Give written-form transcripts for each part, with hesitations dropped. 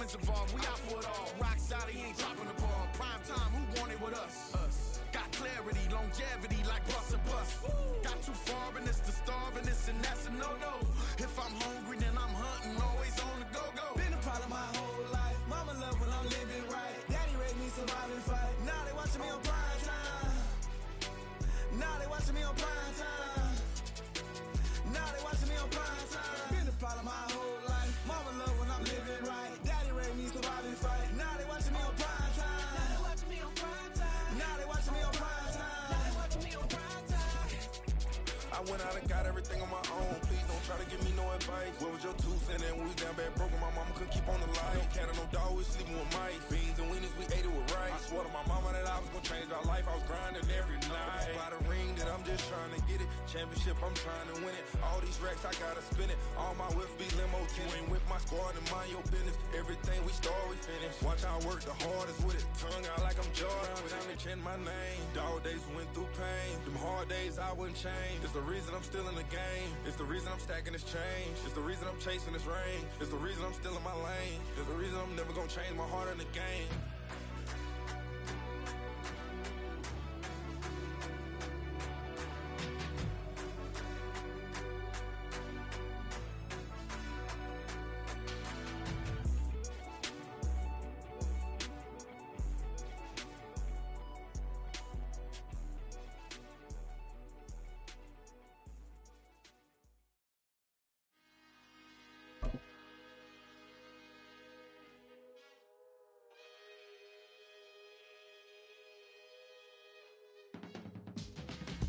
friends involved, we out for it all. Rock solid, he ain't dropping the ball. Prime time, who want it with us? Us. Got clarity, longevity like bus and bus. Got too far in this to starve in this, and that's a no-no. If I'm hungry, then I'm hunting, always on the go-go. Been a problem my whole life. Mama love when I'm living right. Daddy raised me survive and fight. Now they watching me on prime time. Now they watching me on prime time. Now they watching me on prime time. Been a problem my whole life. Mama love when I'm living right. Daddy raised me survive and fight. Now they watching me on prime time. Now they watching me on prime time. Now they watching me on prime time. Now they watching me on prime time. I went out and got everything on my own. Please don't try to give me no advice. What was your 2 cents and we was down bad broken. My mama couldn't keep on the line. No cat or no dog, we sleeping with mice. Beans and weenies, we ate it with rice. I swore to my mama that I was gonna change our life. I was grinding every night. By the ring that I'm just trying to get it. Championship, I'm trying to win it. All these racks, I gotta spin it. All my whips be limo. You ain't with my squad and mind your business. Everything we start, we finish. Watch I work the hardest with it. Tongue out like I'm Jordan. Down they chant my name. Dog days went through pain. Them hard days I wouldn't change. It's the reason I'm still in the game. It's the reason I'm stacking this change. It's the reason I'm chasing this rain. It's the reason I'm still in my lane. It's the reason I'm never gonna change my heart in the game.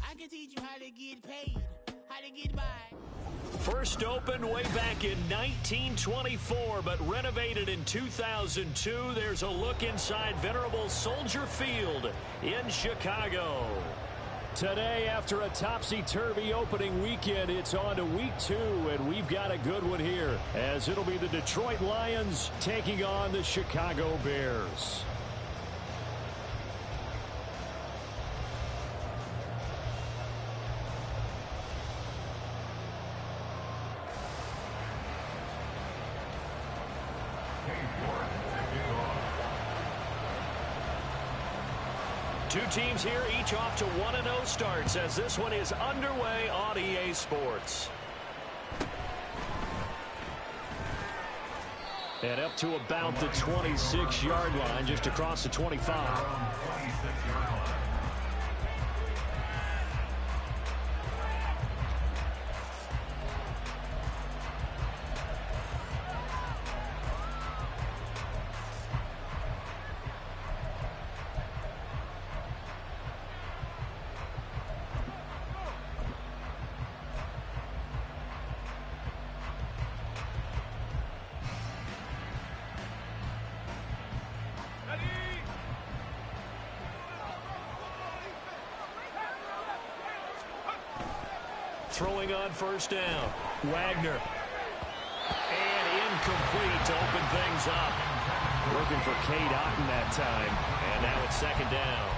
I can teach you how to get paid, how to get by. First opened way back in 1924, but renovated in 2002. There's a look inside venerable Soldier Field in Chicago. Today, after a topsy-turvy opening weekend, it's on to week 2, and we've got a good one here, as it'll be the Detroit Lions taking on the Chicago Bears. Two teams here, each off to 1-0 starts as this one is underway on EA Sports. And up to about the 26-yard line, just across the 25. Throwing on first down. Wagner. And incomplete to open things up. Looking for Cade Otton that time. And now it's second down.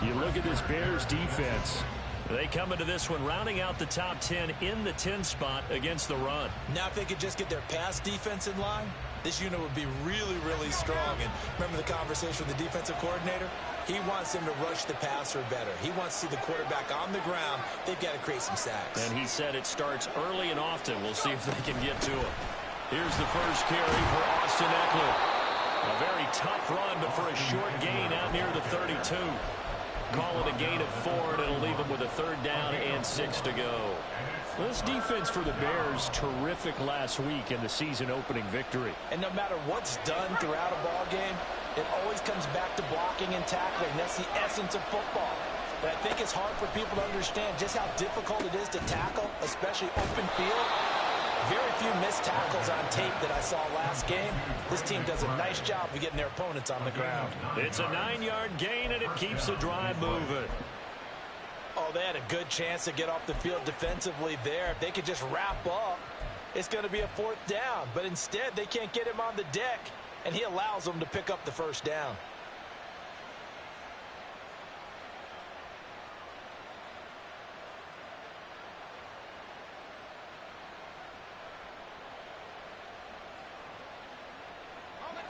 You look at this Bears defense. They come into this one rounding out the top 10 in the 10 spot against the run. Now if they could just get their pass defense in line, this unit would be really, really strong. And remember the conversation with the defensive coordinator? He wants them to rush the passer better. He wants to see the quarterback on the ground. They've got to create some sacks. And he said it starts early and often. We'll see if they can get to him. Here's the first carry for Austin Eckler. A very tough run, but for a short gain out near the 32. Call it a gain of 4, and it'll leave them with a 3rd down and 6 to go. This defense for the Bears, terrific last week in the season-opening victory. And no matter what's done throughout a ball game, it always comes back to blocking and tackling. That's the essence of football. But I think it's hard for people to understand just how difficult it is to tackle, especially open field. Very few missed tackles on tape that I saw last game. This team does a nice job of getting their opponents on the ground. It's a 9-yard gain, and it keeps the drive moving. Oh, they had a good chance to get off the field defensively there. If they could just wrap up, it's going to be a 4th down. But instead, they can't get him on the deck, and he allows them to pick up the 1st down.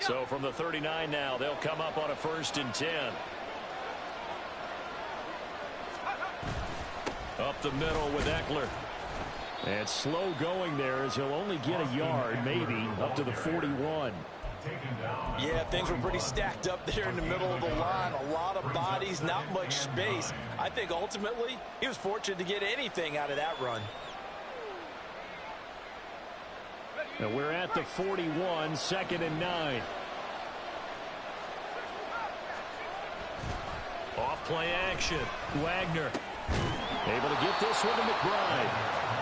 So from the 39 now, they'll come up on a 1st and 10. Up the middle with Eckler. And slow going there as he'll only get a yard, maybe, up to the 41. Yeah, things were pretty stacked up there in the middle of the line. A lot of bodies, not much space. I think ultimately he was fortunate to get anything out of that run. And we're at the 41, 2nd and 9. Off play action. Wagner able to get this one to McBride.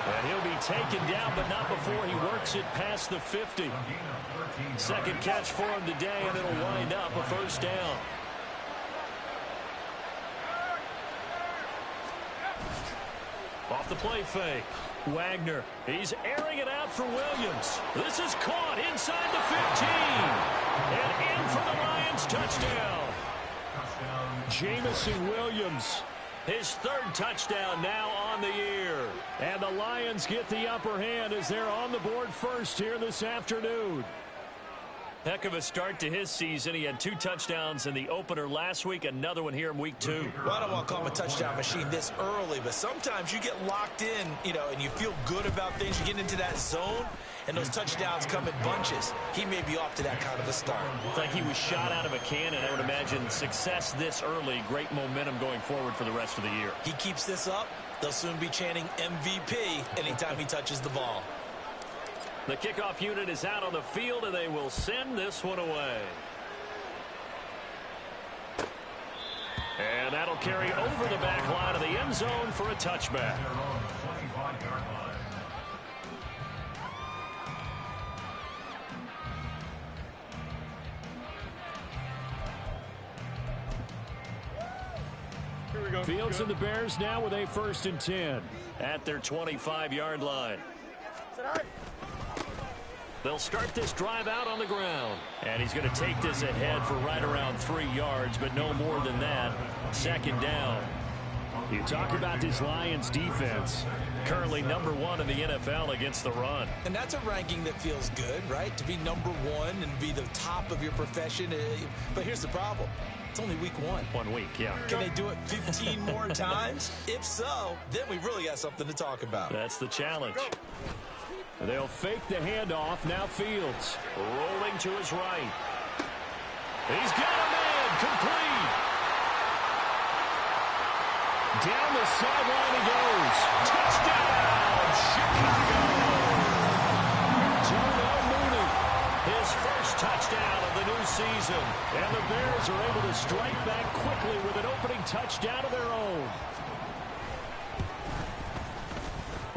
And he'll be taken down, but not before he works it past the 50. Second catch for him today, and it'll wind up a 1st down. Off the play fake. Wagner, he's airing it out for Williams. This is caught inside the 15. And in for the Lions touchdown. Jamison Williams, his 3rd touchdown now on the year. And the Lions get the upper hand as they're on the board first here this afternoon. Heck of a start to his season. He had 2 touchdowns in the opener last week, another one here in week 2. Well, I don't want to call him a touchdown machine this early, but sometimes you get locked in, and you feel good about things. You get into that zone, and those touchdowns come in bunches. He may be off to that kind of a start. It's like he was shot out of a cannon. I would imagine success this early, great momentum going forward for the rest of the year. He keeps this up, they'll soon be chanting MVP anytime he touches the ball. The kickoff unit is out on the field, and they will send this one away. And that'll carry over the back line of the end zone for a touchback. Fields and the Bears now with a 1st and 10 at their 25-yard line. They'll start this drive out on the ground. And he's going to take this ahead for right around 3 yards, but no more than that. 2nd down. You talk about this Lions defense. Currently #1 in the NFL against the run. And that's a ranking that feels good, right? To be #1 and be the top of your profession. But here's the problem. It's only week 1. 1 week, yeah. Can they do it 15 more times? If so, then we really got something to talk about. That's the challenge. They'll fake the handoff. Now Fields rolling to his right. He's got a man complete. Down the sideline he goes. Touchdown, Chicago. Darnell Mooney, his 1st touchdown of the new season. And the Bears are able to strike back quickly with an opening touchdown of their own.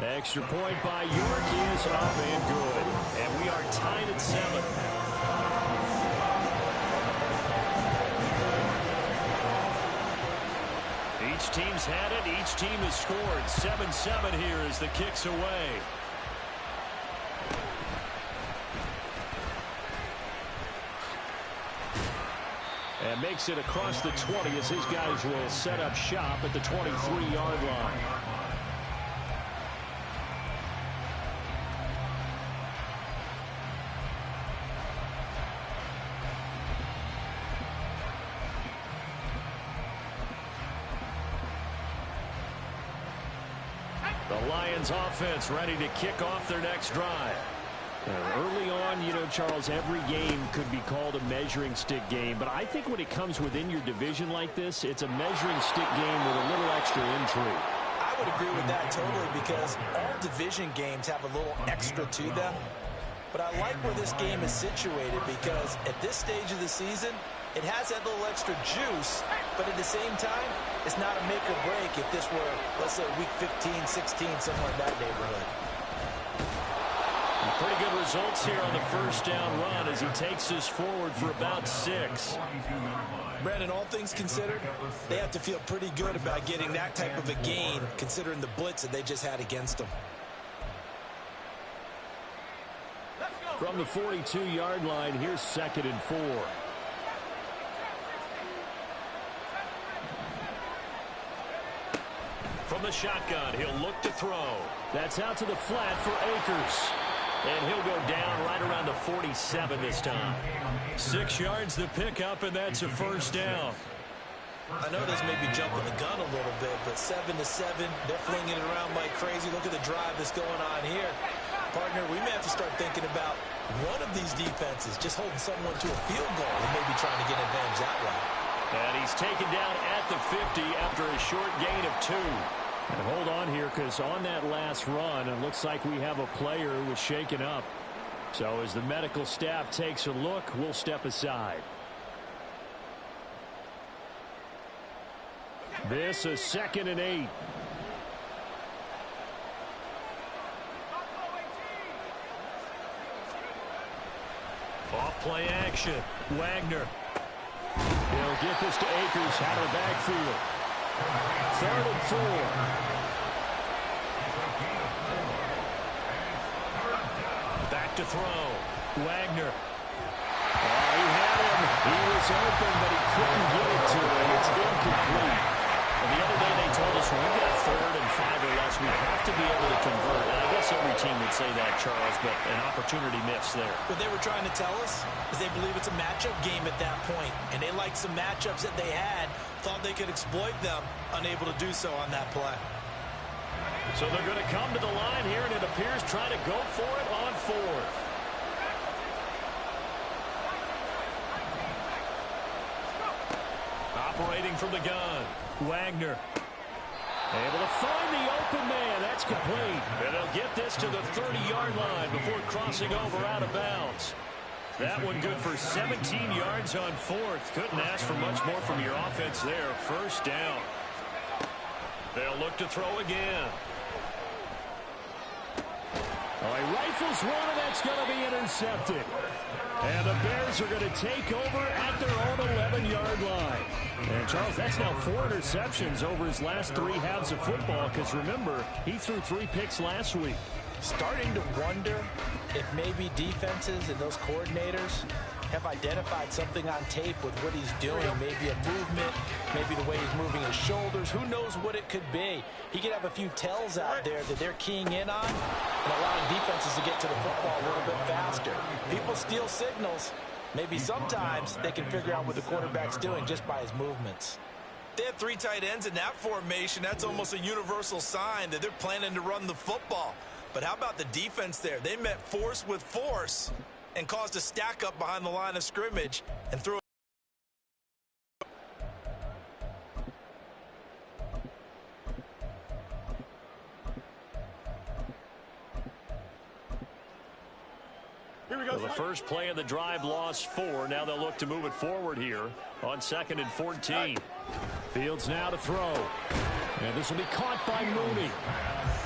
Extra point by York is up and good. And we are tied at 7. Each team's had it. Each team has scored. 7-7 here as the kick's away. And makes it across the 20 as his guys will set up shop at the 23-yard line. The Lions offense ready to kick off their next drive. Early on, Charles, every game could be called a measuring stick game, but I think when it comes within your division like this, it's a measuring stick game with a little extra intrigue. I would agree with that totally because all division games have a little extra to them. But I like where this game is situated because at this stage of the season, it has that little extra juice, but at the same time, it's not a make or break if this were, let's say, week 15, 16, somewhere in that neighborhood. Pretty good results here on the 1st down run as he takes us forward for about 6. Brandon, all things considered, they have to feel pretty good about getting that type of a gain considering the blitz that they just had against them. From the 42-yard line, here's 2nd and 4. From the shotgun, he'll look to throw. That's out to the flat for Akers. And he'll go down right around the 47 this time. 6 yards the pickup, and that's a first down. I know this may be jumping the gun a little bit, but 7-7, they're flinging it around like crazy. Look at the drive that's going on here. Partner, we may have to start thinking about one of these defenses just holding someone to a field goal and maybe trying to get an advantage that way. And he's taken down at the 50 after a short gain of 2. And hold on here, because on that last run, it looks like we have a player who was shaken up. So as the medical staff takes a look, we'll step aside. This is 2nd and 8. Off play action. Wagner. He'll get this to Akers out of the backfield. 3rd and 4. Back to throw. Wagner. Oh, he had him. He was open, but he couldn't get it to him. It's incomplete. And the other day they told us when we got 3rd and 5 or less, we have to be able to convert. And I guess every team would say that, Charles, but an opportunity missed there. What they were trying to tell us is they believe it's a matchup game at that point, and they liked some matchups that they had, thought they could exploit them, unable to do so on that play. So they're going to come to the line here, and it appears trying to go for it on 4th. Operating from the gun. Wagner. Able to find the open man. That's complete. And they'll get this to the 30-yard line before crossing over out of bounds. That one good for 17 yards on 4th. Couldn't ask for much more from your offense there. First down. They'll look to throw again. Oh, he rifles one, and that's going to be intercepted. And the Bears are going to take over at their own 11-yard line. And, Charles, that's now 4 interceptions over his last 3 halves of football, because, remember, he threw 3 picks last week. Starting to wonder if maybe defenses and those coordinators have identified something on tape with what he's doing. Maybe a movement, maybe the way he's moving his shoulders. Who knows what it could be? He could have a few tells out there that they're keying in on and allowing defenses to get to the football a little bit faster. People steal signals. Maybe sometimes they can figure out what the quarterback's doing just by his movements. They have 3 tight ends in that formation. That's almost a universal sign that they're planning to run the football. But how about the defense there? They met force with force and caused a stack up behind the line of scrimmage and threw. Well, the first play of the drive lost 4. Now they'll look to move it forward here on 2nd and 14. Fields now to throw. And this will be caught by Mooney.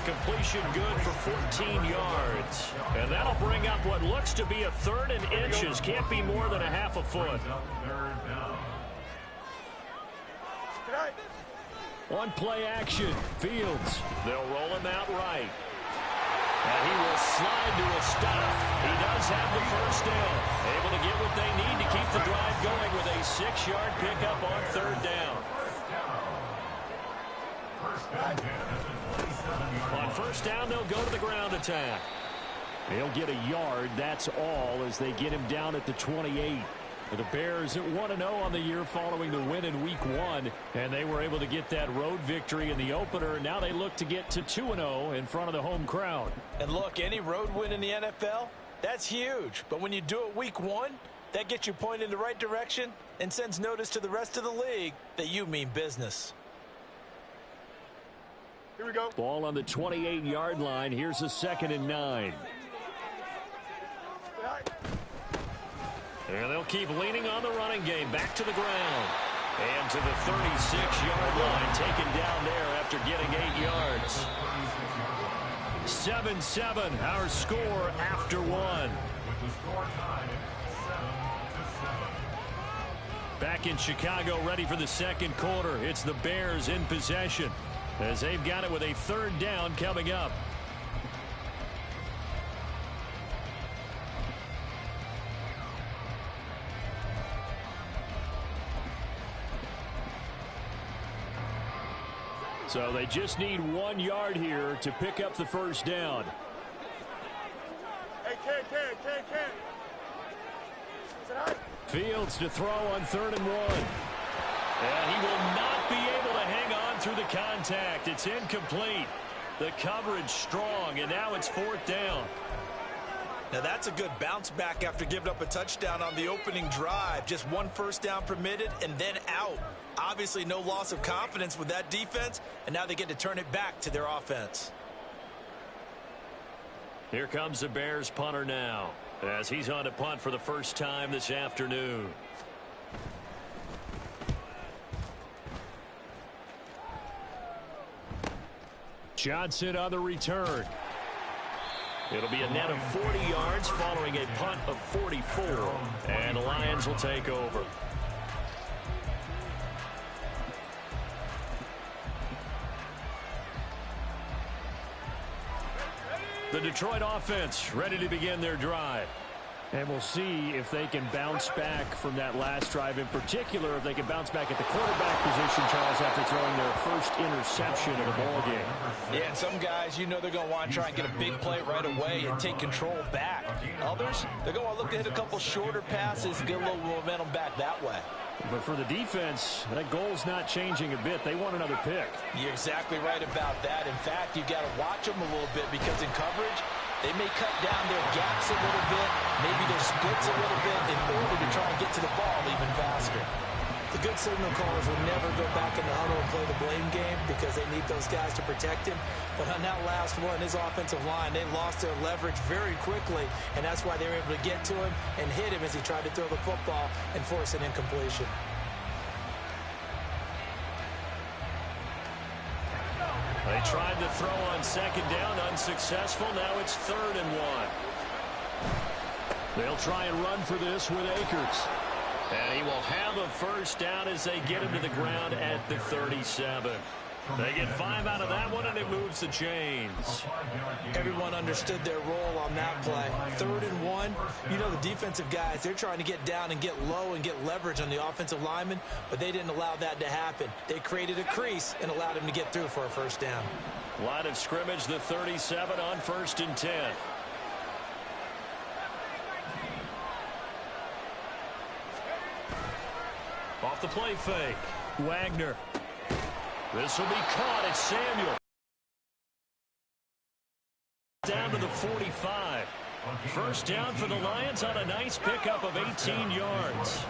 Completion good for 14 yards. And that'll bring up what looks to be a 3rd and inches. Can't be more than a half a foot. On play action, Fields. They'll roll him out right. And he will slide to a stop. He does have the first down. Able to get what they need to keep the drive going with a 6-yard pickup on 3rd down. On 1st down, they'll go to the ground attack. He'll get a yard, that's all, as they get him down at the 28. The Bears at 1-0 on the year following the win in Week 1, and they were able to get that road victory in the opener. Now they look to get to 2-0 in front of the home crowd. And look, any road win in the NFL, that's huge. But when you do it Week 1, that gets you pointed in the right direction and sends notice to the rest of the league that you mean business. Here we go. Ball on the 28-yard line. Here's a 2nd and 9. And they'll keep leaning on the running game. Back to the ground. And to the 36-yard line. Taken down there after getting 8 yards. 7-7, our score after 1. Back in Chicago, ready for the 2nd quarter. It's the Bears in possession, as they've got it with a 3rd down coming up. So they just need 1 yard here to pick up the first down. Fields to throw on 3rd and 1. And he will not be able to hang on through the contact. It's incomplete. The coverage strong, and now it's 4th down. Now that's a good bounce back after giving up a touchdown on the opening drive. Just 1 first down permitted and then out. Obviously no loss of confidence with that defense, and now they get to turn it back to their offense. Here comes the Bears punter now, as he's on to punt for the first time this afternoon. Johnson on the return. It'll be a net of 40 yards following a punt of 44. And the Lions will take over. The Detroit offense ready to begin their drive. And we'll see if they can bounce back from that last drive. In particular, if they can bounce back at the quarterback position, Charles, after throwing their first interception of the ballgame. Yeah, and some guys, you know they're going to want to try and get a big play right away and take control back. Others, they're going to want to look to hit a couple shorter passes, get a little momentum back that way. But for the defense, that goal's not changing a bit. They want another pick. You're exactly right about that. In fact, you've got to watch them a little bit because in coverage, they may cut down their gaps a little bit, maybe their splits a little bit in order to try and get to the ball even faster. The good signal callers will never go back in the huddle and play the blame game because they need those guys to protect him. But on that last one, his offensive line, they lost their leverage very quickly, and that's why they were able to get to him and hit him as he tried to throw the football and force an incompletion. They tried to throw on 2nd down, unsuccessful. Now it's 3rd and 1. They'll try and run for this with Akers. And he will have a first down as they get him to the ground at the 37. They get 5 out of that one, and it moves the chains. Everyone understood their role on that play. 3rd and 1. You know the defensive guys, they're trying to get down and get low and get leverage on the offensive lineman, but they didn't allow that to happen. They created a crease and allowed him to get through for a first down. Line of scrimmage, the 37 on 1st and 10. Off the play fake. Wagner. This will be caught at Samuel. Down to the 45. First down for the Lions on a nice pickup of 18 yards.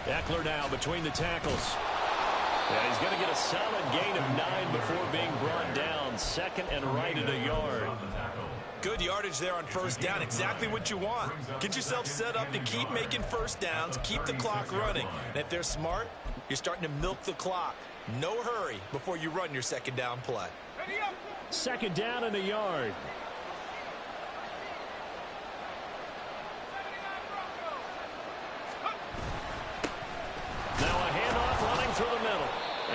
Eckler now between the tackles. Yeah, he's going to get a solid gain of 9 before being brought down. 2nd and right at a yard. Good yardage there on first down. Exactly what you want. Get yourself set up to keep making first downs, keep the clock running. And if they're smart, you're starting to milk the clock. No hurry before you run your 2nd down play. 2nd down and a yard. Now a handoff running through the middle.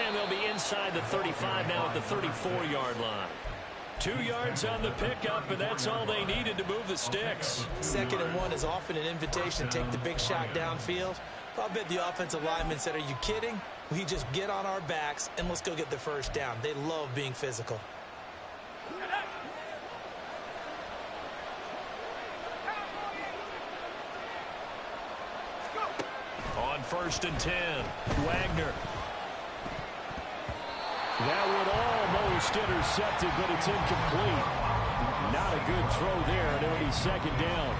And they'll be inside the 35 now at the 34-yard line. 2 yards on the pickup, and that's all they needed to move the sticks. 2nd and 1 is often an invitation to take the big shot downfield. I'll bet the offensive lineman said, are you kidding? We just get on our backs and let's go get the first down. They love being physical. On 1st and 10, Wagner. That would almost intercept it, but it's incomplete. Not a good throw there, and it'll be 2nd down.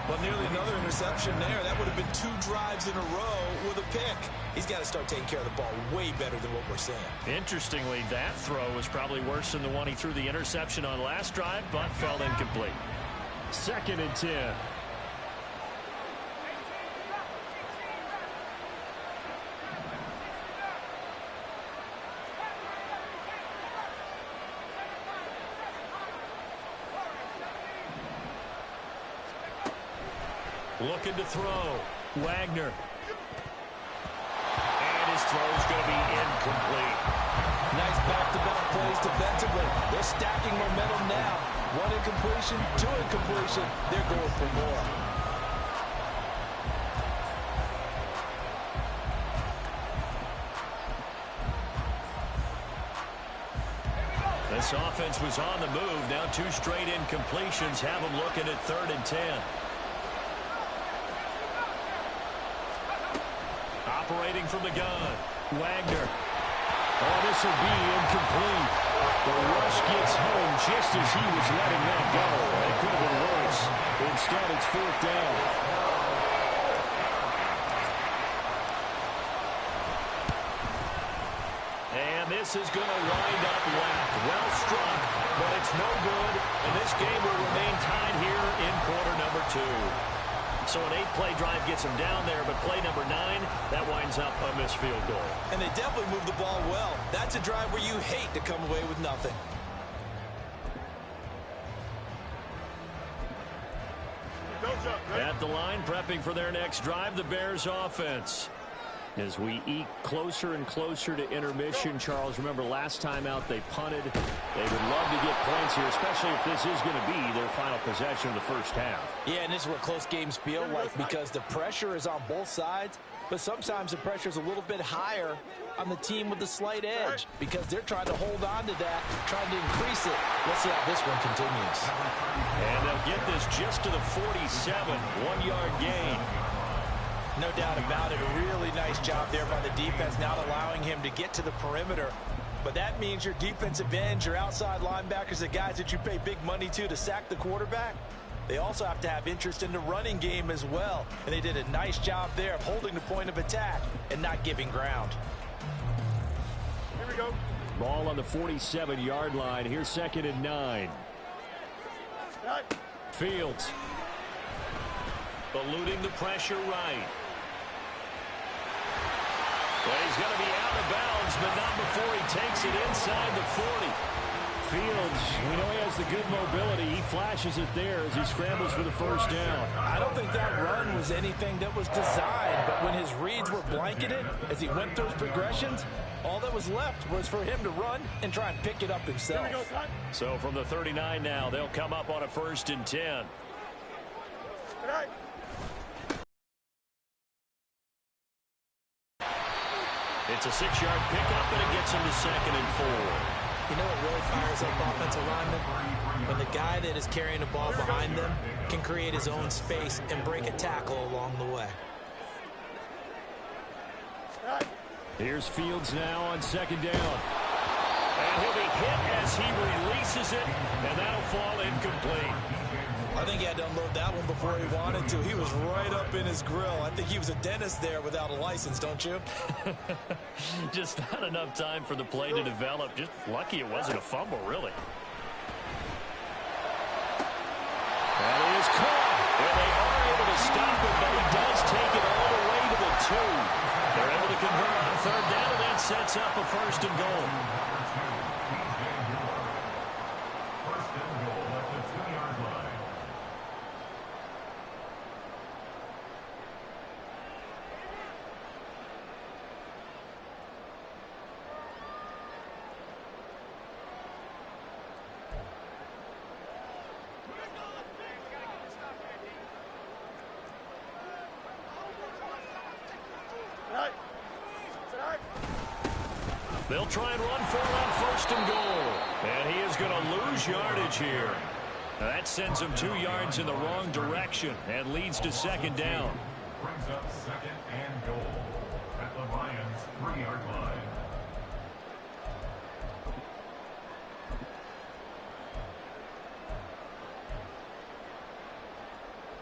But nearly another interception there. That would have been 2 drives in a row with a pick. He's got to start taking care of the ball way better than what we're seeing. Interestingly, that throw was probably worse than the one he threw the interception on last drive, but fell incomplete. 2nd and 10. Looking to throw. Wagner. And his throw's going to be incomplete. Nice back-to-back plays defensively. They're stacking momentum now. 1 incompletion, 2 incompletion. They're going for more. This offense was on the move. Now 2 straight incompletions have them looking at 3rd and 10. Operating from the gun. Wagner. Oh, this will be incomplete. The rush gets home just as he was letting that go. It could have been worse. Instead, it's 4th down. And this is going to wind up left. Well struck, but it's no good. And this game will remain tied here in quarter number 2. So an 8-play drive gets him down there, but play number 9, that winds up a missed field goal. And they definitely moved the ball well. That's a drive where you hate to come away with nothing. At the line, prepping for their next drive, the Bears offense. As we eke closer and closer to intermission, Charles, remember last time out they punted. They would love to get points here, especially if this is going to be their final possession of the first half. Yeah, and this is what close games feel like because the pressure is on both sides, but sometimes the pressure is a little bit higher on the team with the slight edge because they're trying to hold on to that, trying to increase it. Let's see how this one continues. And they'll get this just to the 47, 1-yard gain. No doubt about it. A really nice job there by the defense, not allowing him to get to the perimeter. But that means your defensive ends, your outside linebackers, the guys that you pay big money to sack the quarterback, they also have to have interest in the running game as well. And they did a nice job there of holding the point of attack and not giving ground. Here we go. Ball on the 47-yard line. Here's 2nd and 9. Fields. Eluding the pressure right. Well, he's going to be out of bounds, but not before he takes it inside the 40. Fields, we know he has the good mobility. He flashes it there as he scrambles for the first down. I don't think that run was anything that was designed, but when his reads were blanketed, as he went through his progressions, all that was left was for him to run and try and pick it up himself. So from the 39 now, they'll come up on a 1st and 10. It's a 6-yard pickup, and it gets him to 2nd and 4. You know what really fires up offensive linemen? When the guy that is carrying the ball behind them can create his own space and break a tackle along the way. Here's Fields now on 2nd down. And he'll be hit as he releases it, and that'll fall incomplete. I think he had to unload that one before he wanted to. He was right up in his grill. I think he was a dentist there without a license, don't you? Just not enough time for the play to develop. Just lucky it wasn't a fumble, really. That is caught. And they are able to stop it, but he does take it all the way to the 2. They're able to convert on 3rd down, and that sets up a 1st and goal. They'll try and run for it on 1st and goal. And he is going to lose yardage here. Now that sends him 2 yards in the wrong direction and leads to 2nd down. Brings up 2nd and goal at the Lions' 3-yard line.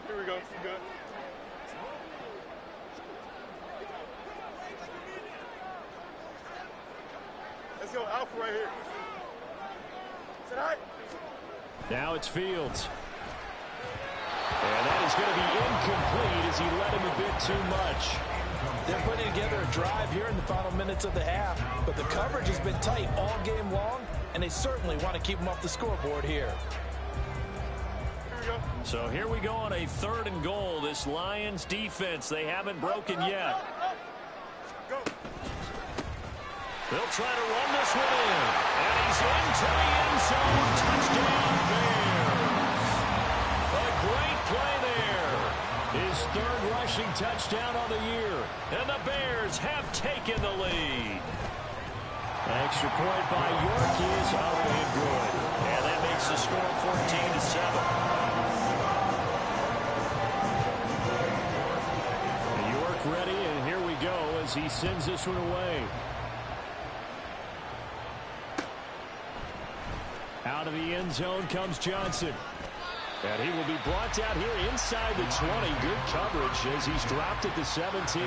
Here we go. Good. Let's go Alpha right here. Is that right? Now it's Fields. And that is going to be incomplete as he let him a bit too much. They're putting together a drive here in the final minutes of the half, but the coverage has been tight all game long, and they certainly want to keep them off the scoreboard here. So here we go on a 3rd and goal. This Lions defense, they haven't broken yet. They'll try to run this one in. And he's into the end zone. Touchdown, Bears. A great play there. His 3rd rushing touchdown of the year. And the Bears have taken the lead. Extra point by York is up and good. And that makes the score 14-7. York ready, and here we go as he sends this one away. Out of the end zone comes Johnson. And he will be brought down here inside the 20. Good coverage as he's dropped at the 17.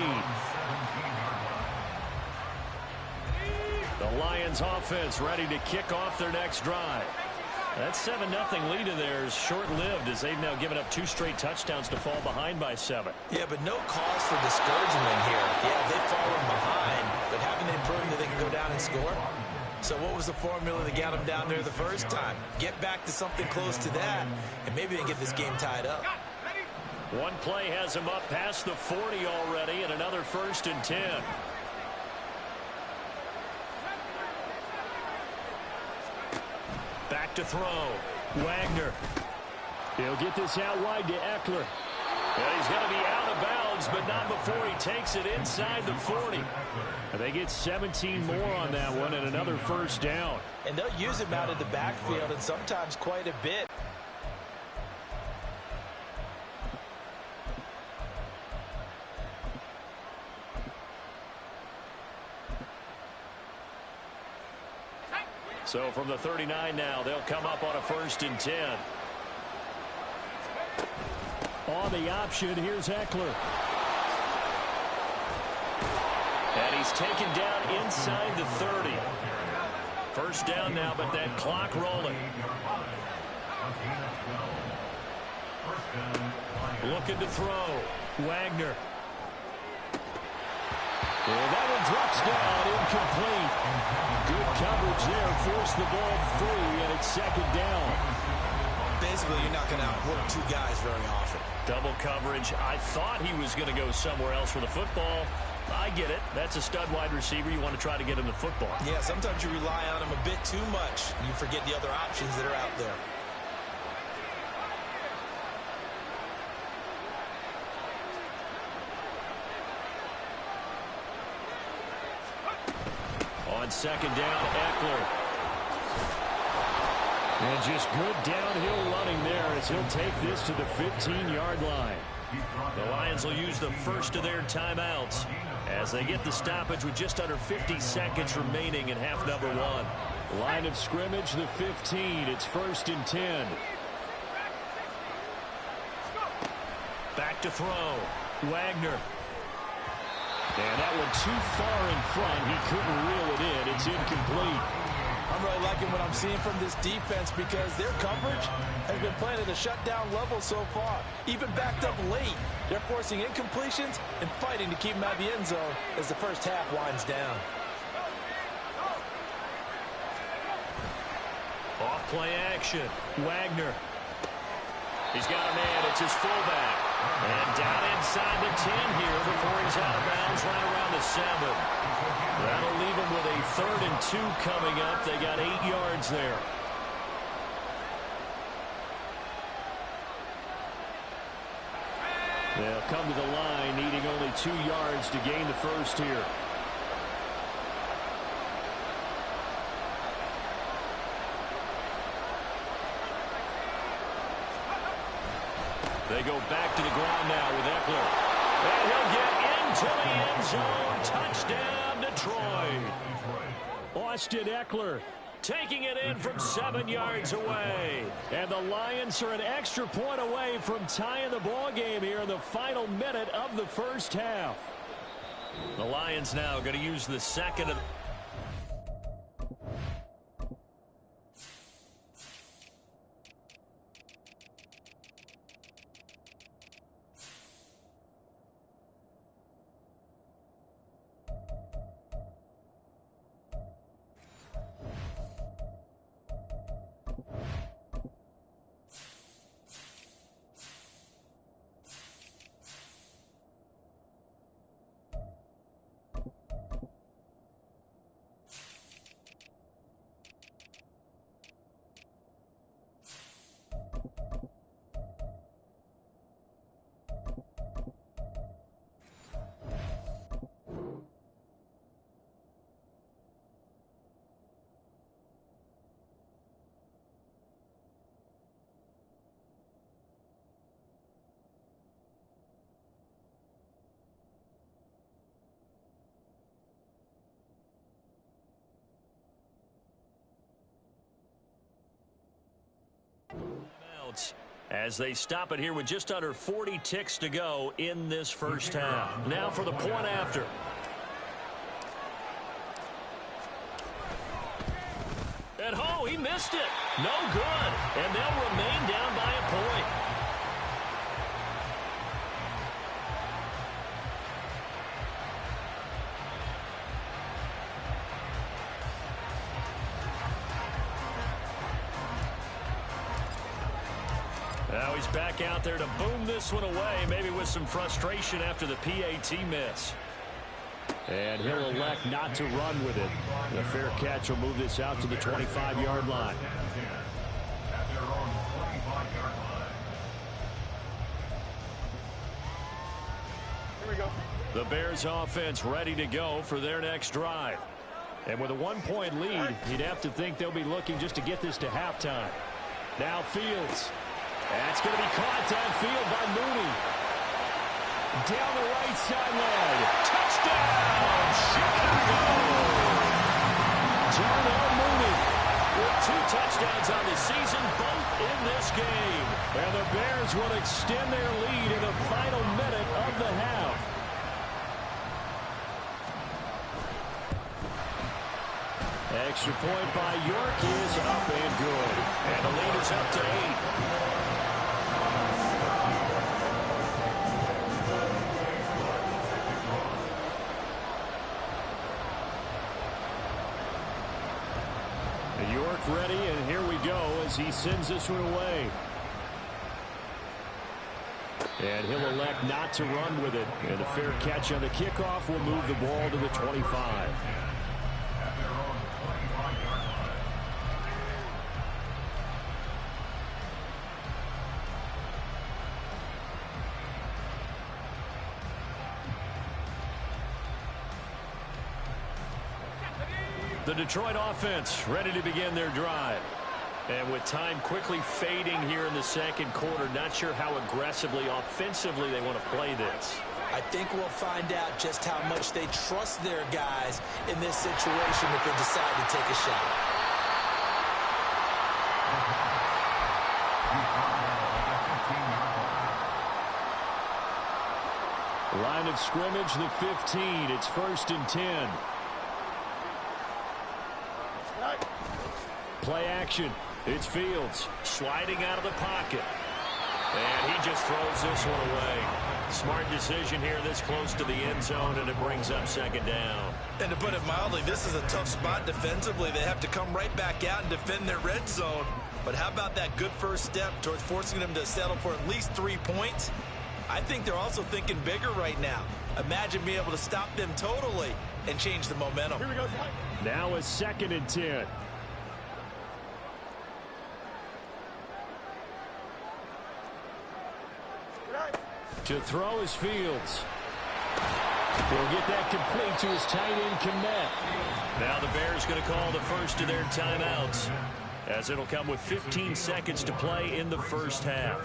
The Lions offense ready to kick off their next drive. That 7-0 lead of theirs short-lived as they've now given up 2 straight touchdowns to fall behind by 7. Yeah, but no cause for discouragement here. Yeah, they've fallen behind, but haven't they proven that they can go down and score? So what was the formula that got them down there the first time? Get back to something close to that, and maybe they get this game tied up. One play has him up past the 40 already, and another 1st and 10. Back to throw. Wagner. He'll get this out wide to Eckler. And he's going to be out of bounds, but not before he takes it inside the 40. And they get 17 more on that one and another 1st down. And they'll use him out of the backfield and sometimes quite a bit. So from the 39 now, they'll come up on a 1st and 10. On the option, here's Eckler. And he's taken down inside the 30. 1st down now, but that clock rolling. Looking to throw. Wagner. And that one drops down, incomplete. Good coverage there, forced the ball free, and it's 2nd down. Basically, you're not going to outwork 2 guys very often. Double coverage. I thought he was going to go somewhere else for the football. I get it. That's a stud wide receiver. You want to try to get him the football. Yeah, sometimes you rely on him a bit too much. You forget the other options that are out there. On 2nd down, Eckler. And just good downhill running there as he'll take this to the 15-yard line. The Lions will use the first of their timeouts as they get the stoppage with just under 50 seconds remaining in half number 1. Line of scrimmage, the 15. It's 1st and 10. Back to throw. Wagner. And that one too far in front. He couldn't reel it in. It's incomplete. I'm really liking what I'm seeing from this defense because their coverage has been playing at a shutdown level so far. Even backed up late, they're forcing incompletions and fighting to keep them out of the end zone as the first half winds down. Off play action. Wagner. He's got a man. It's his fullback. And down inside the 10 here before he's out of bounds right around the 7. That'll leave him with a 3rd and 2 coming up. They got 8 yards there. They'll come to the line needing only 2 yards to gain the first here. They go back to the ground now with Eckler. And he'll get into the end zone. Touchdown, Detroit. Austin Eckler taking it in from 7 yards away. And the Lions are an extra point away from tying the ball game here in the final minute of the first half. The Lions now going to use the second of timeouts as they stop it here with just under 40 ticks to go in this first half. Now for the point after. And oh, he missed it. No good. And they'll remain down by a point. Now he's back out there to boom this one away, maybe with some frustration after the PAT miss. And he'll elect not to run with it. The fair catch will move this out to the 25-yard line. At their own 25-yard line. Here we go. The Bears offense ready to go for their next drive. And with a 1-point lead, you'd have to think they'll be looking just to get this to halftime. Now Fields. That's going to be caught downfield by Mooney. Down the right sideline. Touchdown, Chicago! Darnell Mooney with 2 touchdowns on the season, both in this game. And the Bears will extend their lead in the final minute of the half. Extra point by York is up and good. And the lead is up to 8. York ready, and here we go as he sends this one away. And he'll elect not to run with it. And a fair catch on the kickoff will move the ball to the 25. At their own 25-yard line. The Detroit offense ready to begin their drive. And with time quickly fading here in the second quarter, not sure how aggressively, offensively they want to play this. I think we'll find out just how much they trust their guys in this situation if they decide to take a shot. Line of scrimmage, the 15. It's 1st and 10. Play action. It's Fields sliding out of the pocket. And he just throws this one away. Smart decision here this close to the end zone, and it brings up 2nd down. And to put it mildly, this is a tough spot defensively. They have to come right back out and defend their red zone. But how about that good first step towards forcing them to settle for at least 3 points? I think they're also thinking bigger right now. Imagine being able to stop them totally and change the momentum. Here we go. Now a 2nd and 10. To throw is Fields. He'll get that complete to his tight end, Kmet. Now the Bears going to call the first of their timeouts, as it'll come with 15 seconds to play in the first half.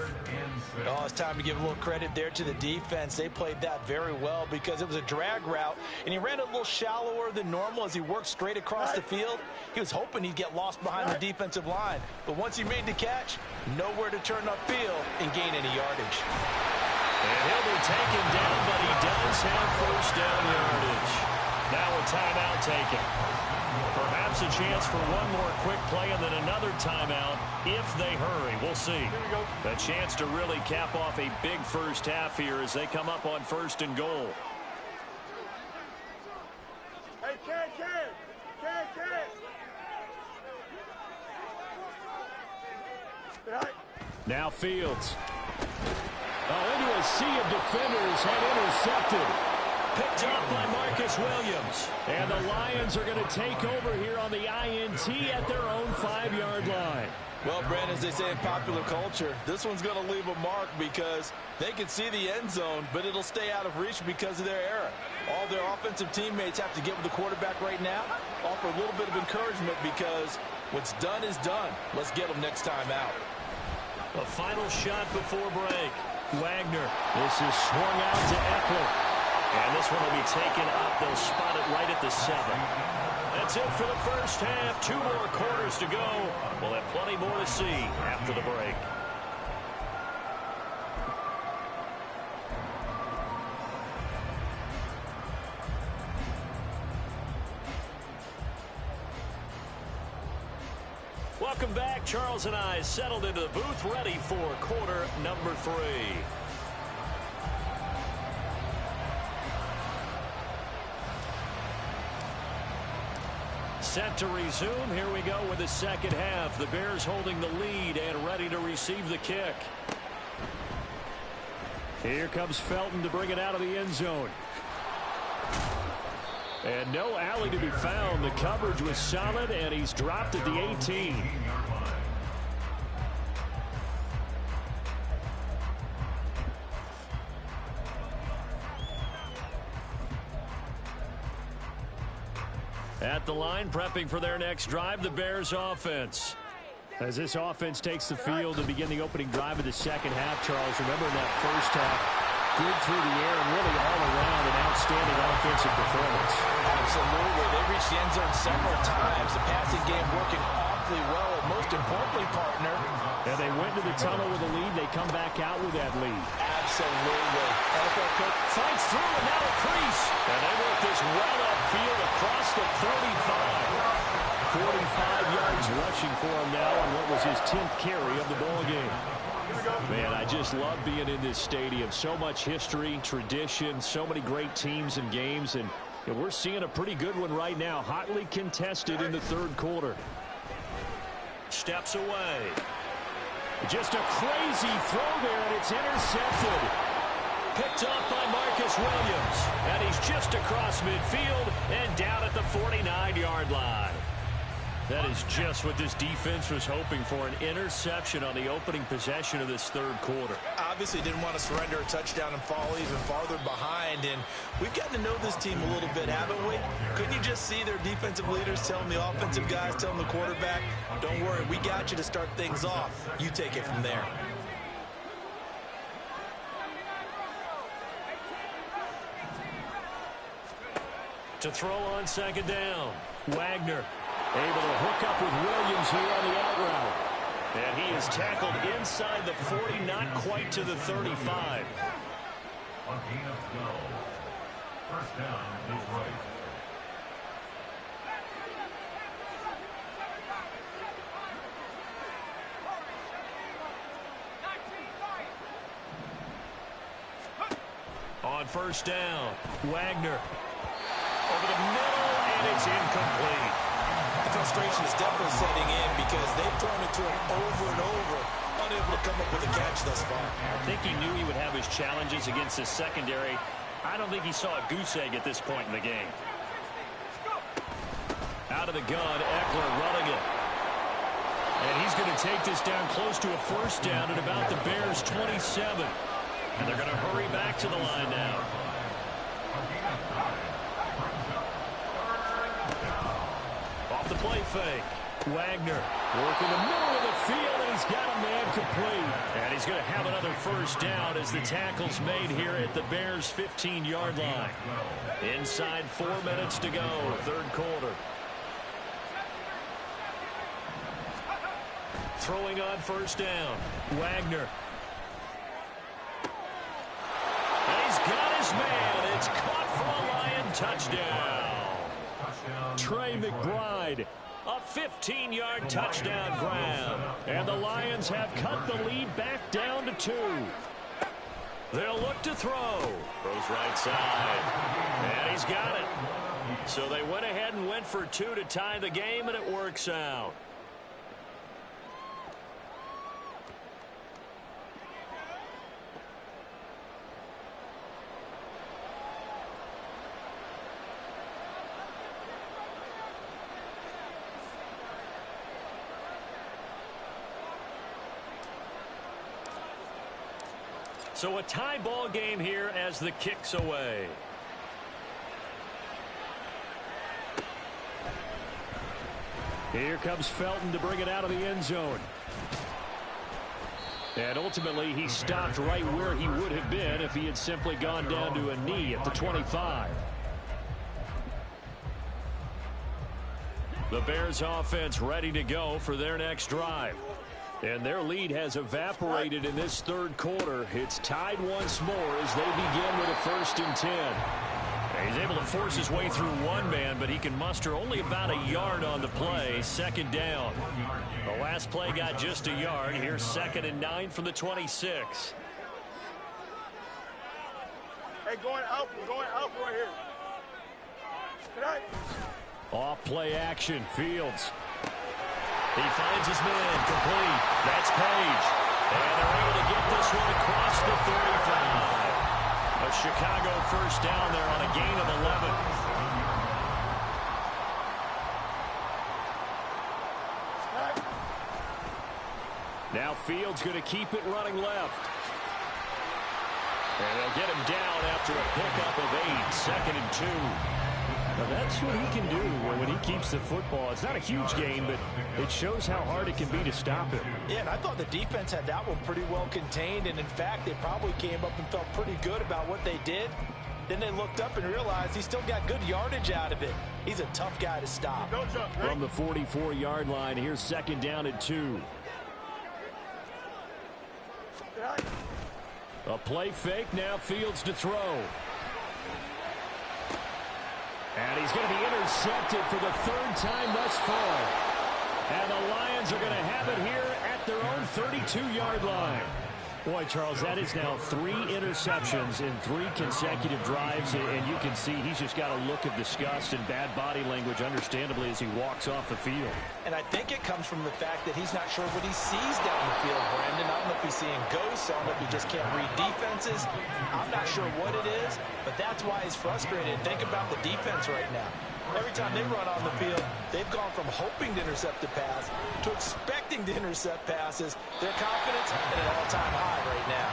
Oh, it's time to give a little credit there to the defense. They played that very well because it was a drag route, and he ran a little shallower than normal as he worked straight across the field. He was hoping he'd get lost behind the defensive line, but once he made the catch, nowhere to turn upfield and gain any yardage. And he'll be taken down, but he does have 1st down yardage. Now a timeout taken. Perhaps a chance for one more quick play and then another timeout if they hurry. We'll see. A chance to really cap off a big first half here as they come up on 1st and goal. Hey, Ken. Now Fields. Into a sea of defenders and intercepted. Picked up by Marcus Williams. And the Lions are going to take over here on the INT at their own 5-yard line. Well, Brandon, as they say in popular culture, this one's going to leave a mark because they can see the end zone, but it'll stay out of reach because of their error. All their offensive teammates have to get with the quarterback right now, offer a little bit of encouragement because what's done is done. Let's get them next time out. A final shot before break. Wagner. This is swung out to Eckler. And this one will be taken up. They'll spot it right at the 7. That's it for the first half. 2 more quarters to go. We'll have plenty more to see after the break. Welcome back. Charles and I settled into the booth, ready for quarter number 3. Set to resume. Here we go with the second half. The Bears holding the lead and ready to receive the kick. Here comes Felton to bring it out of the end zone. And no alley to be found. The coverage was solid, and he's dropped at the 18. At the line, prepping for their next drive, the Bears offense. As this offense takes the field to begin the opening drive of the second half, Charles, remember in that first half, good through the air and really all around an outstanding offensive performance. Absolutely. They reached the end zone several times. The passing game working awfully well. And most importantly, partner. And they went to the tunnel with a lead. They come back out with that lead. Absolutely. NFL coach fights through and now a crease. And they work this well upfield across the 35. 45 yards rushing for him now on what was his 10th carry of the ball game. Man, I just love being in this stadium. So much history, tradition, so many great teams and games, and we're seeing a pretty good one right now, hotly contested in the third quarter. Steps away. Just a crazy throw there, and it's intercepted. Picked off by Marcus Williams, and he's just across midfield and down at the 49-yard line. That is just what this defense was hoping for, an interception on the opening possession of this third quarter. Obviously didn't want to surrender a touchdown and fall even farther behind, and we've gotten to know this team a little bit, haven't we? Couldn't you just see their defensive leaders telling the offensive guys, telling the quarterback, don't worry, we got you to start things off. You take it from there. To throw on second down, Wagner. Able to hook up with Williams here on the out route. And he is tackled inside the 40, not quite to the 35. A gain of 12. First down, Detroit. On first down, Wagner. Over the middle, and it's incomplete. The frustration is definitely setting in because they've thrown it to him over and over, unable to come up with a catch thus far. I think he knew he would have his challenges against his secondary. I don't think he saw a goose egg at this point in the game. Out of the gun, Eckler running it. And he's going to take this down close to a first down at about the Bears' 27. And they're going to hurry back to the line now. The play fake. Wagner working the middle of the field, and he's got a man complete. And he's going to have another first down as the tackle's made here at the Bears' 15-yard line. Inside 4 minutes to go, third quarter. Throwing on first down, Wagner. And he's got his man. It's caught for a Lion touchdown. Trey McBride, a 15-yard touchdown grab. And the Lions have cut the lead back down to 2. They'll look to throw. Throws right side. And he's got it. So they went ahead and went for 2 to tie the game, and it works out. So a tie ball game here as the kick's away. Here comes Felton to bring it out of the end zone. And ultimately he stopped right where he would have been if he had simply gone down to a knee at the 25. The Bears offense ready to go for their next drive. And their lead has evaporated in this third quarter. It's tied once more as they begin with a 1st and 10. He's able to force his way through one man, but he can muster only about a yard on the play. Second down. The last play got just a yard. Here's 2nd and 9 from the 26. Hey, going out right here. Tonight. Off play action. Fields. He finds his man. Complete. That's Page. And they're able to get this one across the 35. A Chicago first down there on a gain of 11. Now Fields going to keep it running left. And they'll get him down after a pickup of 8. 2nd and 2. Now that's what he can do when he keeps the football. It's not a huge gain, but it shows how hard it can be to stop him. Yeah, and I thought the defense had that one pretty well contained, and in fact, they probably came up and felt pretty good about what they did. Then they looked up and realized he still got good yardage out of it. He's a tough guy to stop. From the 44-yard line, here's 2nd down and 2. A play fake, now Fields to throw. And he's going to be intercepted for the 3rd time thus far. And the Lions are going to have it here at their own 32-yard line. Boy, Charles, that is now 3 interceptions in 3 consecutive drives, and you can see he's just got a look of disgust and bad body language, understandably, as he walks off the field. And I think it comes from the fact that he's not sure what he sees down the field, Brandon. I don't know if he's seeing ghosts. I don't know if he just can't read defenses. I'm not sure what it is, but that's why he's frustrated. Think about the defense right now. Every time they run on the field, they've gone from hoping to intercept a pass to expecting to intercept passes. Their confidence at an all-time high right now.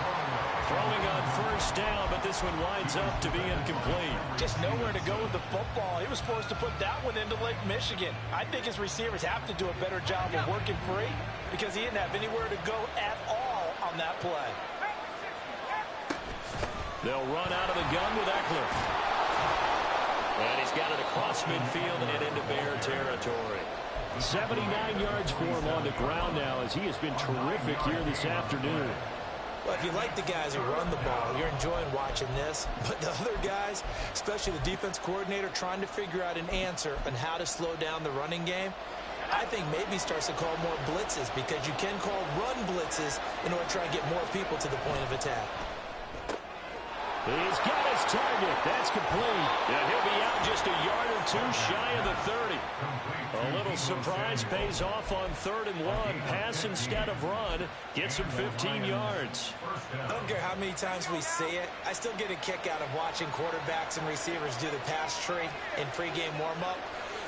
Throwing on first down, but this one winds up to be incomplete. Just nowhere to go with the football. He was forced to put that one into Lake Michigan. I think his receivers have to do a better job of working free because he didn't have anywhere to go at all on that play. They'll run out of the gun with Eckler. And he's got it across midfield and into Bear territory. 79 yards for him on the ground now as he has been terrific here this afternoon. Well, if you like the guys who run the ball, you're enjoying watching this. But the other guys, especially the defense coordinator, trying to figure out an answer on how to slow down the running game, I think maybe starts to call more blitzes because you can call run blitzes in order to try and get more people to the point of attack. He's got his target. That's complete. And he'll be out just a yard or 2 shy of the 30. A little surprise pays off on 3rd and 1. Pass instead of run. Gets him 15 yards. I don't care how many times we see it. I still get a kick out of watching quarterbacks and receivers do the pass tree in pregame warm-up.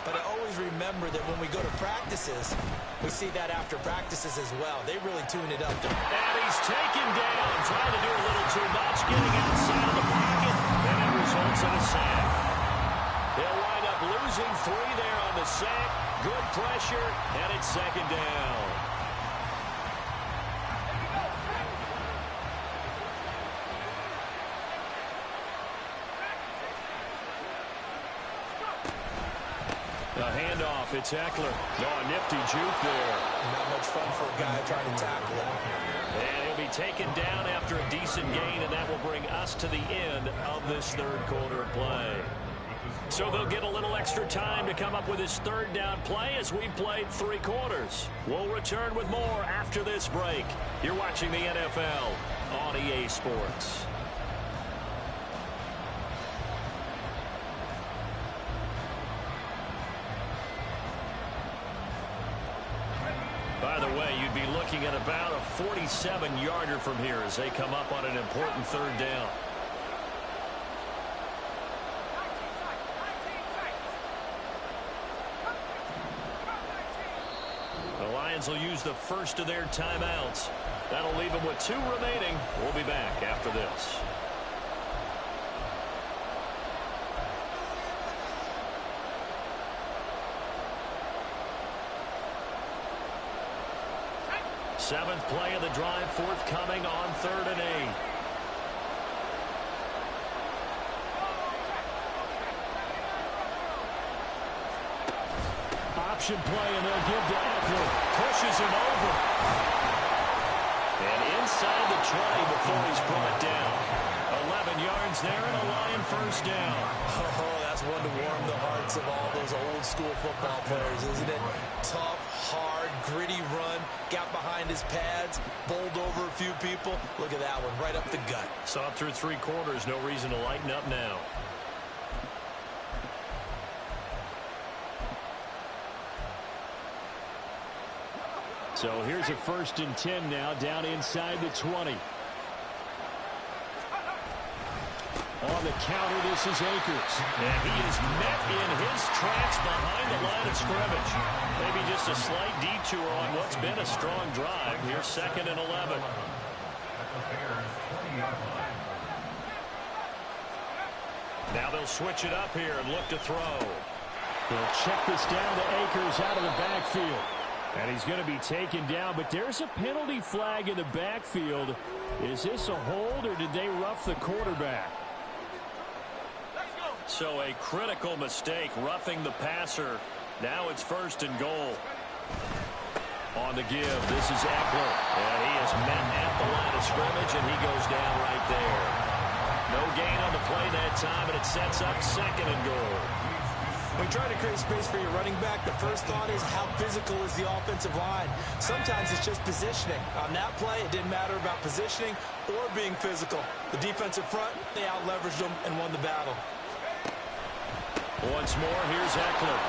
But I always remember that when we go to practices, we see that after practices as well. They really tune it up. And he's taken down, trying to do a little too much, getting outside of the pocket, and it results in a sack. They'll wind up losing 3 there on the sack. Good pressure, and it's 2nd down. The handoff, it's Eckler. Oh, a nifty juke there. Not much fun for a guy trying to tackle him. And he'll be taken down after a decent gain, and that will bring us to the end of this 3rd quarter play. So they'll get a little extra time to come up with his 3rd down play as we've played 3 quarters. We'll return with more after this break. You're watching the NFL on EA Sports. By the way, you'd be looking at about a 47-yarder from here as they come up on an important 3rd down. The Lions will use the first of their timeouts. That'll leave them with 2 remaining. We'll be back after this. Seventh play of the drive forthcoming on 3rd and 8. Option play, and they'll give to Eckler. Pushes him over. And inside the 20 before he's brought down. 7 yards there and a Lion first down. Oh, that's one to warm the hearts of all those old school football players, isn't it? Tough, hard, gritty run, got behind his pads, bowled over a few people. Look at that one, right up the gut. Saw it through 3 quarters, no reason to lighten up now. So here's a 1st and 10 now, down inside the 20. On the counter, this is Akers. And he is met in his tracks behind the line of scrimmage. Maybe just a slight detour on what's been a strong drive. Here's 2nd and 11. Now they'll switch it up here and look to throw. They'll check this down to Akers out of the backfield. And he's going to be taken down, but there's a penalty flag in the backfield. Is this a hold, or did they rough the quarterback? So a critical mistake, roughing the passer. Now it's 1st and goal. On the give, this is Eckler. And he is met at the line of scrimmage, and he goes down right there. No gain on the play that time, and it sets up 2nd and goal. When trying to create space for your running back, the first thought is how physical is the offensive line. Sometimes it's just positioning. On that play, it didn't matter about positioning or being physical. The defensive front, they out-leveraged them and won the battle. Once more, here's Eckler.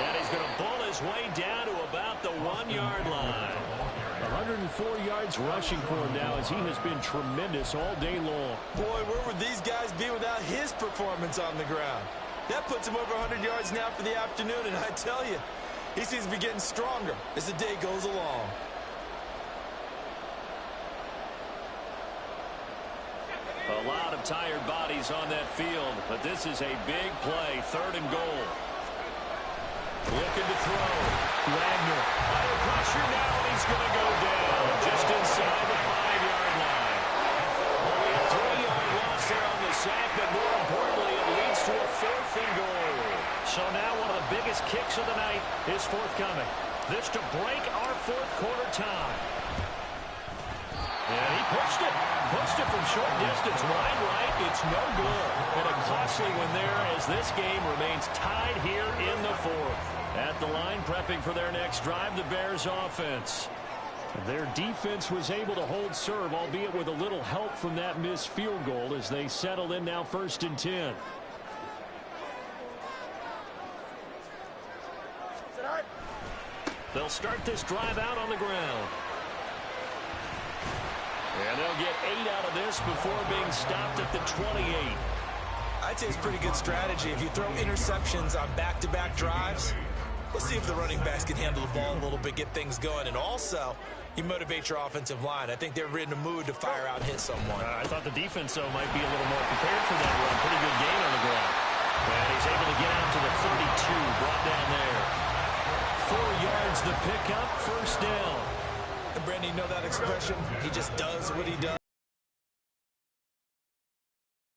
And he's going to bull his way down to about the 1-yard line. 104 yards rushing for him now, as he has been tremendous all day long. Boy, where would these guys be without his performance on the ground? That puts him over 100 yards now for the afternoon, and I tell you, he seems to be getting stronger as the day goes along. A lot of tired bodies on that field, but this is a big play, 3rd and goal. Looking to throw. Wagner under pressure now, and he's going to go down just inside the 5-yard line. Only a 3-yard loss there on the sack, but more importantly, it leads to a 4th and goal. So now one of the biggest kicks of the night is forthcoming. This to break our 4th quarter tie. And he pushed it. Pushed it from short distance. Wide right. It's no good. And a costly one there as this game remains tied here in the 4th. At the line, prepping for their next drive, the Bears offense. Their defense was able to hold serve, albeit with a little help from that missed field goal as they settle in now 1st and 10. They'll start this drive out on the ground. And they'll get 8 out of this before being stopped at the 28. I'd say it's pretty good strategy. If you throw interceptions on back-to-back drives, let's see if the running backs can handle the ball a little bit, get things going. And also, you motivate your offensive line. I think they're in a mood to fire out and hit someone. I thought the defense, though, might be a little more prepared for that run. Pretty good gain on the ground. And he's able to get out to the 32, brought down there. 4 yards the pickup, 1st down. And Brandon, you know that expression? He just does what he does.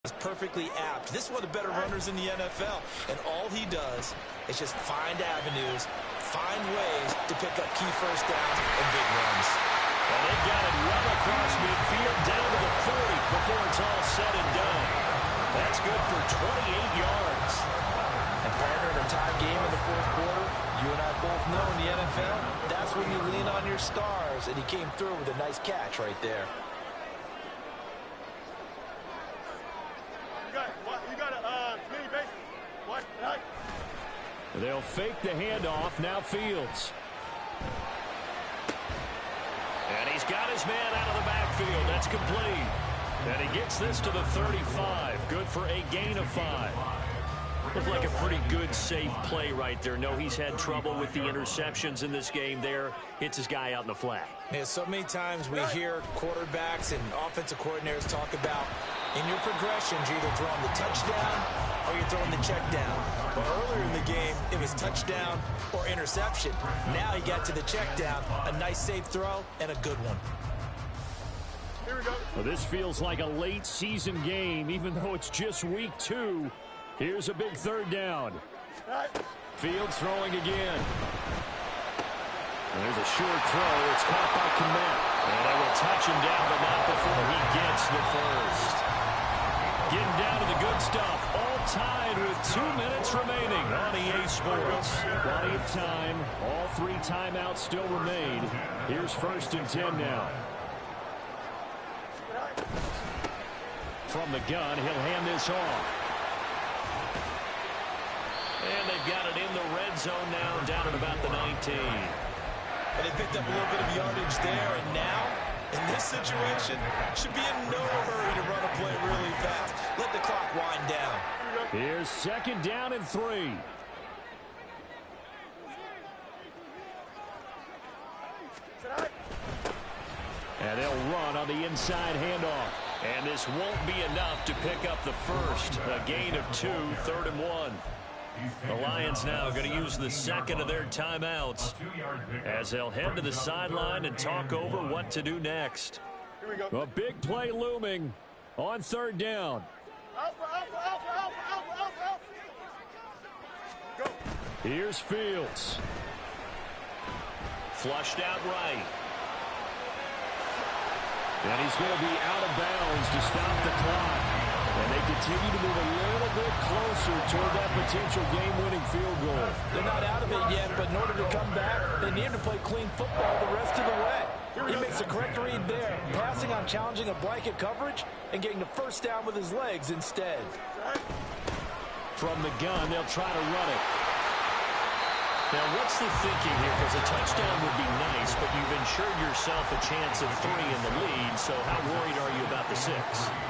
Is perfectly apt. This is one of the better runners in the NFL, and all he does is just find avenues, find ways to pick up key 1st downs and big runs. And they got it well across midfield down to the 40 before it's all said and done. That's good for 28 yards. And partner, in a tie game in the 4th quarter, you and I both know in the NFL, that's when you lean on your stars, and he came through with a nice catch right there. You got a mini base. What? They'll fake the handoff. Now Fields. And he's got his man out of the backfield. That's complete. And he gets this to the 35. Good for a gain of 5. Looked like a pretty good, safe play right there. No, he's had trouble with the interceptions in this game there. Hits his guy out in the flat. Yeah, so many times we hear quarterbacks and offensive coordinators talk about in your progressions, you're either throwing the touchdown or you're throwing the check down. But earlier in the game, it was touchdown or interception. Now he got to the check down, a nice safe throw, and a good one. Here we go. Well, this feels like a late season game, even though it's just week 2. Here's a big 3rd down. Fields throwing again. And there's a short throw. It's caught by Kmet. And they will touch him down, but not before he gets the first. Getting down to the good stuff. All tied with 2 minutes remaining on EA Sports. Plenty of time. All 3 timeouts still remain. Here's 1st and 10 now. From the gun, he'll hand this off. And they've got it in the red zone now, down at about the 19. And they picked up a little bit of yardage there, and now, in this situation, should be in no hurry to run a play really fast. Let the clock wind down. Here's 2nd down and 3. And they'll run on the inside handoff. And this won't be enough to pick up the first. A gain of 2, 3rd and 1. The Lions now going to use the 2nd of their timeouts as they'll head to the sideline and talk over what to do next. A big play looming on 3rd down. Here's Fields. Flushed out right. And he's going to be out of bounds to stop the clock. And they continue to move a little bit closer toward that potential game-winning field goal. They're not out of it yet, but in order to come back, they need to play clean football the rest of the way. He makes a correct read there, passing on challenging a blanket coverage and getting the first down with his legs instead. From the gun, they'll try to run it. Now, what's the thinking here? Because a touchdown would be nice, but you've ensured yourself a chance of 3 in the lead, so how worried are you about the 6?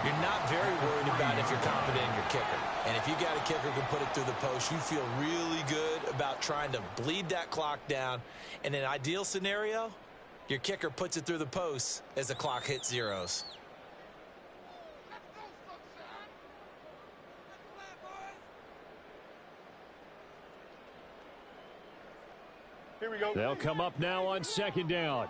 You're not very worried about it if you're confident in your kicker. And if you got a kicker who can put it through the post, you feel really good about trying to bleed that clock down. In an ideal scenario, your kicker puts it through the post as the clock hits zeros. Here we go. They'll come up now on 2nd down.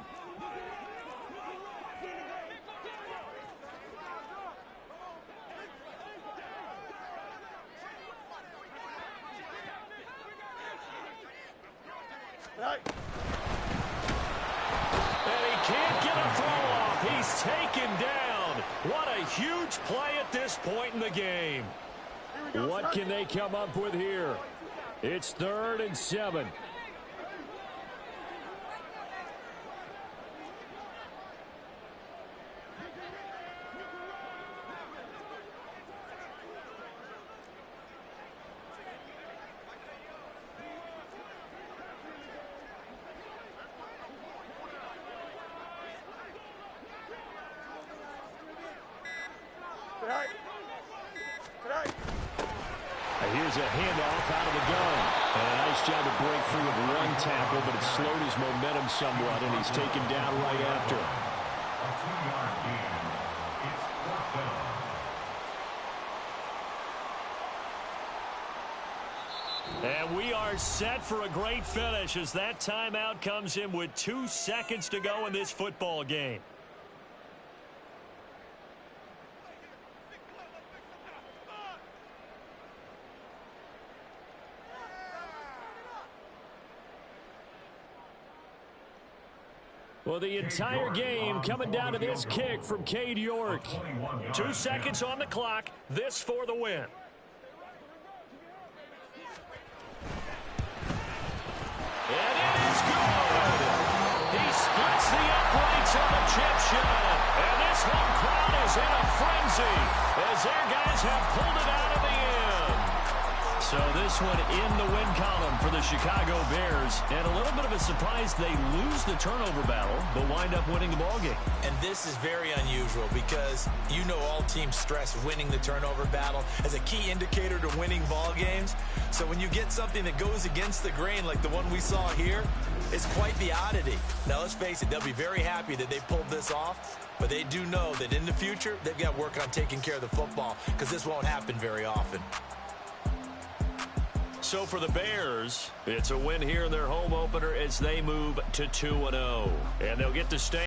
Right. And he can't get a throw off. He's taken down. What a huge play at this point in the game. What can they come up with here? It's 3rd and 7. Here's a handoff out of the gun. And a nice job to break free of 1 tackle, but it slowed his momentum somewhat, and he's taken down right after. A 2-yard gain. It's 4th down. And we are set for a great finish as that timeout comes in with 2 seconds to go in this football game. Well, the entire game coming down to this kick from Cade York. 2 seconds on the clock. This for the win. And it is good. He splits the uprights on a chip shot. And this home crowd is in a frenzy as their guys have pulled it out of the end. So this one in the win column for the Chicago Bears. And a little bit of a surprise, they lose the turnover battle, but wind up winning the ballgame. And this is very unusual because you know all teams stress winning the turnover battle as a key indicator to winning ball games. So when you get something that goes against the grain like the one we saw here, it's quite the oddity. Now let's face it, they'll be very happy that they pulled this off, but they do know that in the future they've got to work on taking care of the football because this won't happen very often. So for the Bears, it's a win here in their home opener as they move to 2-0. And they'll get to stay.